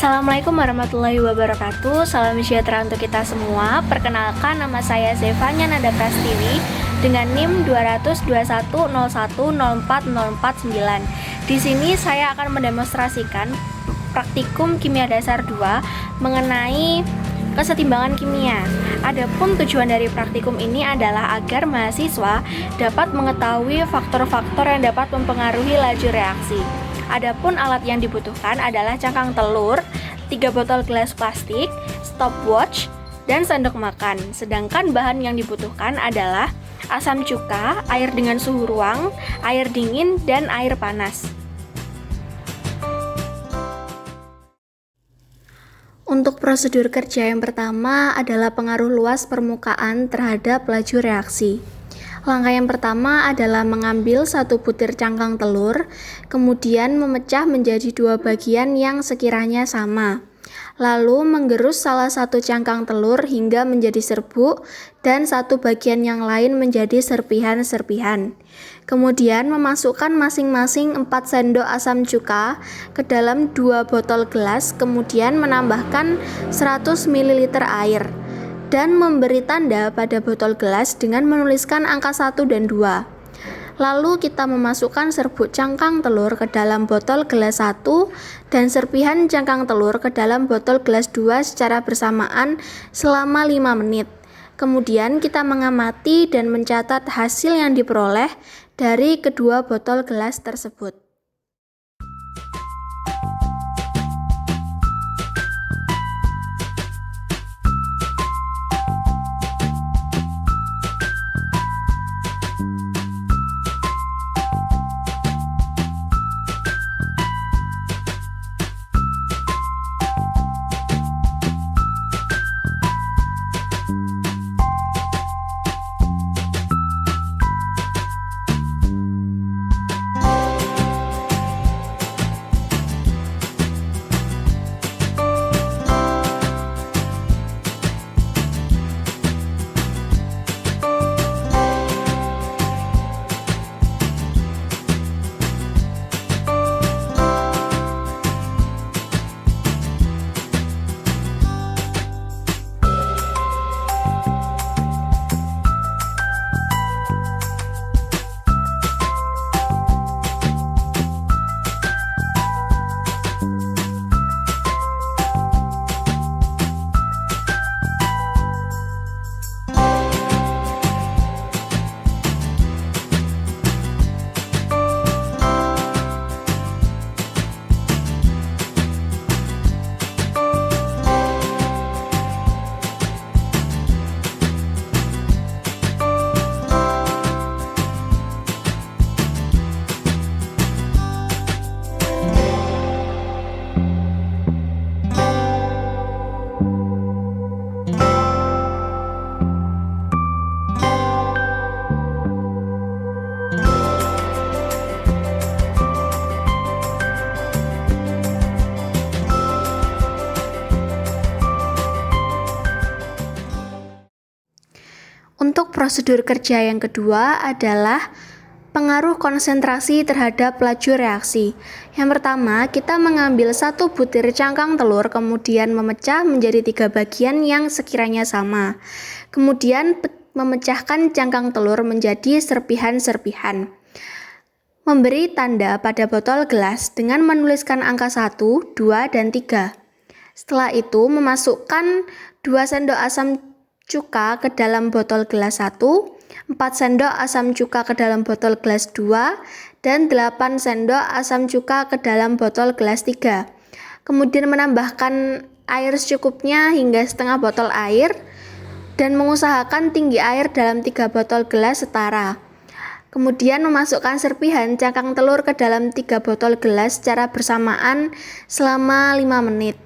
Assalamualaikum warahmatullahi wabarakatuh. Salam sejahtera untuk kita semua. Perkenalkan, nama saya Zevanya Nada Prastiwi dengan NIM 22101040449. Di sini saya akan mendemonstrasikan praktikum kimia dasar 2 mengenai kesetimbangan kimia. Adapun tujuan dari praktikum ini adalah agar mahasiswa dapat mengetahui faktor-faktor yang dapat mempengaruhi laju reaksi. Adapun alat yang dibutuhkan adalah cangkang telur, 3 botol gelas plastik, stopwatch, dan sendok makan. Sedangkan bahan yang dibutuhkan adalah asam cuka, air dengan suhu ruang, air dingin, dan air panas. Untuk prosedur kerja yang pertama adalah pengaruh luas permukaan terhadap laju reaksi. Langkah yang pertama adalah mengambil 1 butir cangkang telur, kemudian memecah menjadi 2 bagian yang sekiranya sama. Lalu menggerus salah satu cangkang telur hingga menjadi serbuk dan 1 bagian yang lain menjadi serpihan-serpihan. Kemudian memasukkan masing-masing 4 sendok asam cuka ke dalam 2 botol gelas, kemudian menambahkan 100 ml air dan memberi tanda pada botol gelas dengan menuliskan angka 1 dan 2. Lalu kita memasukkan serbuk cangkang telur ke dalam botol gelas 1 dan serpihan cangkang telur ke dalam botol gelas 2 secara bersamaan selama 5 menit. Kemudian kita mengamati dan mencatat hasil yang diperoleh dari kedua botol gelas tersebut. Untuk prosedur kerja yang kedua adalah pengaruh konsentrasi terhadap laju reaksi. Yang pertama, kita mengambil 1 butir cangkang telur, kemudian memecah menjadi 3 bagian yang sekiranya sama. Kemudian memecahkan cangkang telur menjadi serpihan-serpihan. Memberi tanda pada botol gelas dengan menuliskan angka 1, 2, dan 3. Setelah itu, memasukkan 2 sendok asam cuka ke dalam botol gelas 1, 4 sendok asam cuka ke dalam botol gelas 2, dan 8 sendok asam cuka ke dalam botol gelas 3. Kemudian menambahkan air secukupnya hingga setengah botol air dan mengusahakan tinggi air dalam 3 botol gelas setara. Kemudian memasukkan serpihan cangkang telur ke dalam 3 botol gelas secara bersamaan selama 5 menit.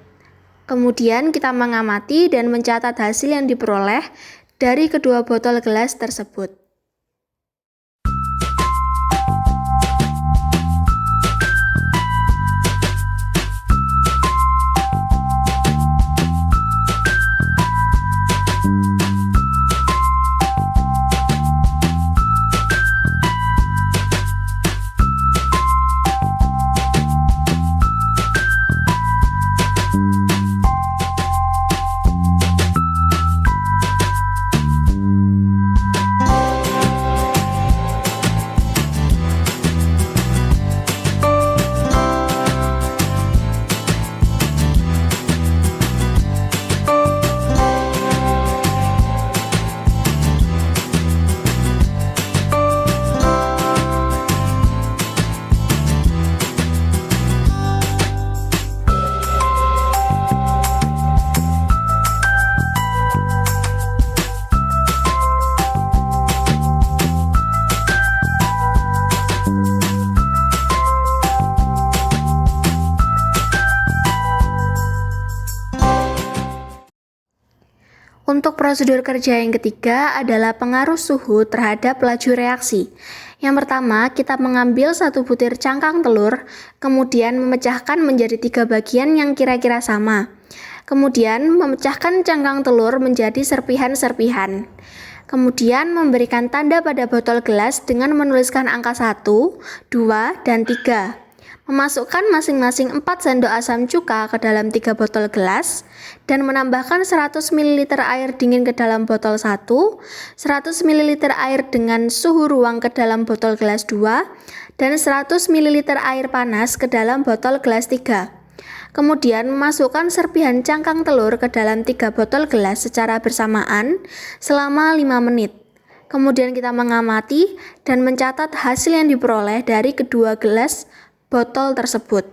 Kemudian kita mengamati dan mencatat hasil yang diperoleh dari kedua botol gelas tersebut. Untuk prosedur kerja yang ketiga adalah pengaruh suhu terhadap laju reaksi. Yang pertama, kita mengambil satu butir cangkang telur, kemudian memecahkan menjadi 3 bagian yang kira-kira sama. Kemudian memecahkan cangkang telur menjadi serpihan-serpihan. Kemudian memberikan tanda pada botol gelas dengan menuliskan angka 1, 2, dan 3. Memasukkan masing-masing 4 sendok asam cuka ke dalam 3 botol gelas dan menambahkan 100 ml air dingin ke dalam botol 1, 100 ml air dengan suhu ruang ke dalam botol gelas 2, dan 100 ml air panas ke dalam botol gelas 3. Kemudian masukkan serpihan cangkang telur ke dalam 3 botol gelas secara bersamaan selama 5 menit. Kemudian kita mengamati dan mencatat hasil yang diperoleh dari kedua gelas botol tersebut.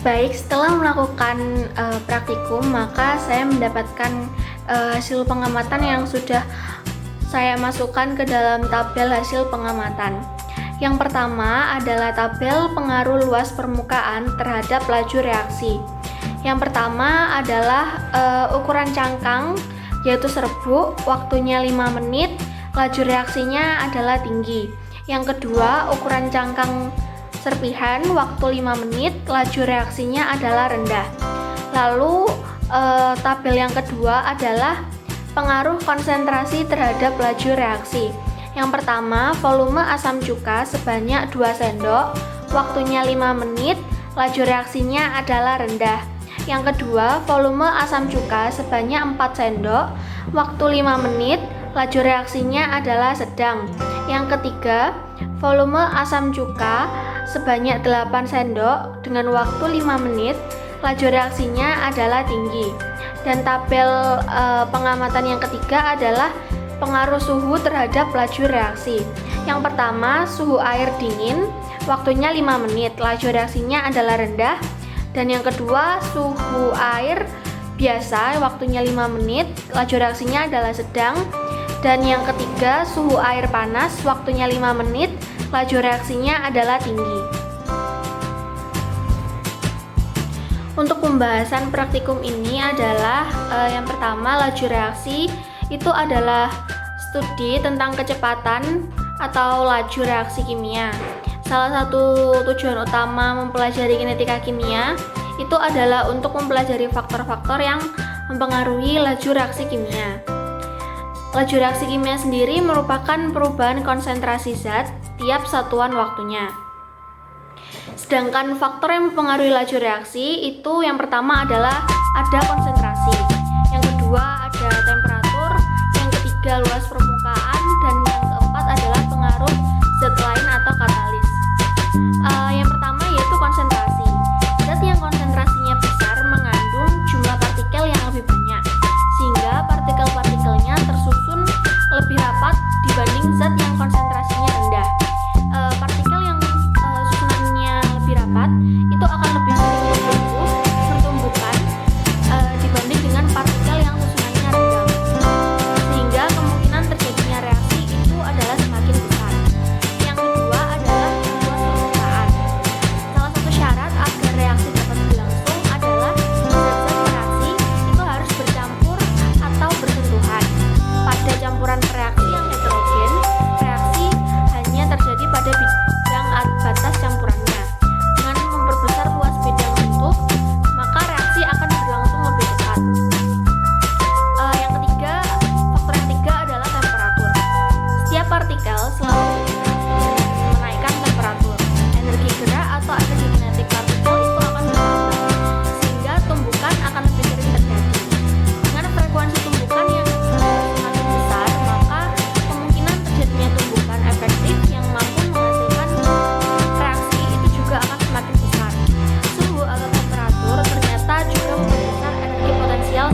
Baik, setelah melakukan praktikum, maka saya mendapatkan hasil pengamatan yang sudah saya masukkan ke dalam tabel hasil pengamatan. Yang pertama adalah tabel pengaruh luas permukaan terhadap laju reaksi. Yang pertama adalah ukuran cangkang, yaitu serbuk, waktunya 5 menit, laju reaksinya adalah tinggi. Yang kedua, ukuran cangkang serpihan, waktu 5 menit, laju reaksinya adalah rendah. Lalu tabel yang kedua adalah pengaruh konsentrasi terhadap laju reaksi. Yang pertama, volume asam cuka sebanyak 2 sendok, waktunya 5 menit, laju reaksinya adalah rendah. Yang kedua, volume asam cuka sebanyak 4 sendok, waktu 5 menit, laju reaksinya adalah sedang. Yang ketiga, volume asam cuka sebanyak 8 sendok dengan waktu 5 menit, laju reaksinya adalah tinggi. Dan tabel pengamatan yang ketiga adalah pengaruh suhu terhadap laju reaksi. Yang pertama, suhu air dingin, waktunya 5 menit, laju reaksinya adalah rendah. Dan yang kedua, suhu air biasa, waktunya 5 menit, laju reaksinya adalah sedang. Dan yang ketiga, suhu air panas, waktunya 5 menit, laju reaksinya adalah tinggi. Untuk pembahasan praktikum ini adalah yang pertama, laju reaksi itu adalah studi tentang kecepatan atau laju reaksi kimia. Salah satu tujuan utama mempelajari kinetika kimia itu adalah untuk mempelajari faktor-faktor yang mempengaruhi laju reaksi kimia. Laju reaksi kimia sendiri merupakan perubahan konsentrasi zat tiap satuan waktunya. Sedangkan faktor yang mempengaruhi laju reaksi itu yang pertama adalah ada konsentrasi, yang kedua ada temperatur, yang ketiga luas permukaan, dan yang keempat adalah pengaruh zat lain atau katalis. Yang pertama yaitu konsentrasi. Zat yang konsentrasinya besar mengandung jumlah partikel yang lebih banyak, sehingga partikel-partikelnya tersusun lebih rapat dibanding zat yang konsentrasinya rendah. Partikel yang susunannya lebih rapat itu akan lebih sering bertumbukan dibanding dengan partikel yang susunannya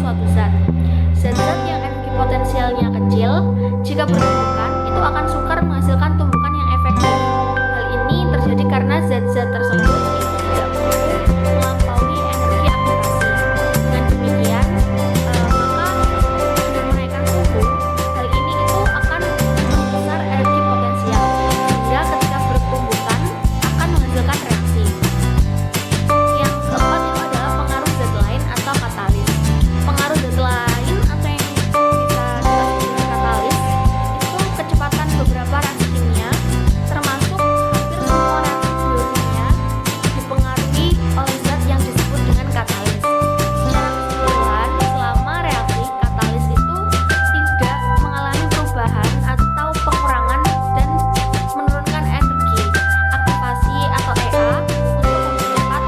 suatu zat. Zat-zat yang energi potensialnya kecil, jika bertumbukan, itu akan sukar menghasilkan tumbukan yang efektif. Hal ini terjadi karena zat-zat tersebut itu tidak mampu melampaui energi aktivasi. Dengan demikian, maka dengan menaikkan suhu, hal ini itu akan membesar energi potensial, sehingga ketika bertumbukan akan menghasilkan reaksi. Yang keempat itu adalah pengaruh zat lain atau katalis. Pengaruh zat lain atau yang bisa kita sebut dengan katalis itu kecepatan beberapa reaksi kimia, termasuk hampir semua reaksi biokimia dipengaruhi oleh zat yang disebut dengan katalis. Secara keseluruhan, selama reaksi katalis itu tidak mengalami perubahan atau pengurangan dan menurunkan energi aktivasi atau EA untuk mempercepat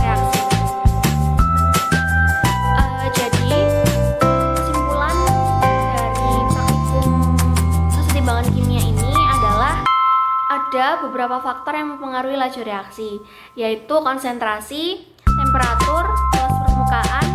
reaksi. Jadi kesimpulan dari praktikum kesetimbangan kimia ini adalah ada beberapa faktor yang mempengaruhi laju reaksi, yaitu konsentrasi, temperatur, luas permukaan,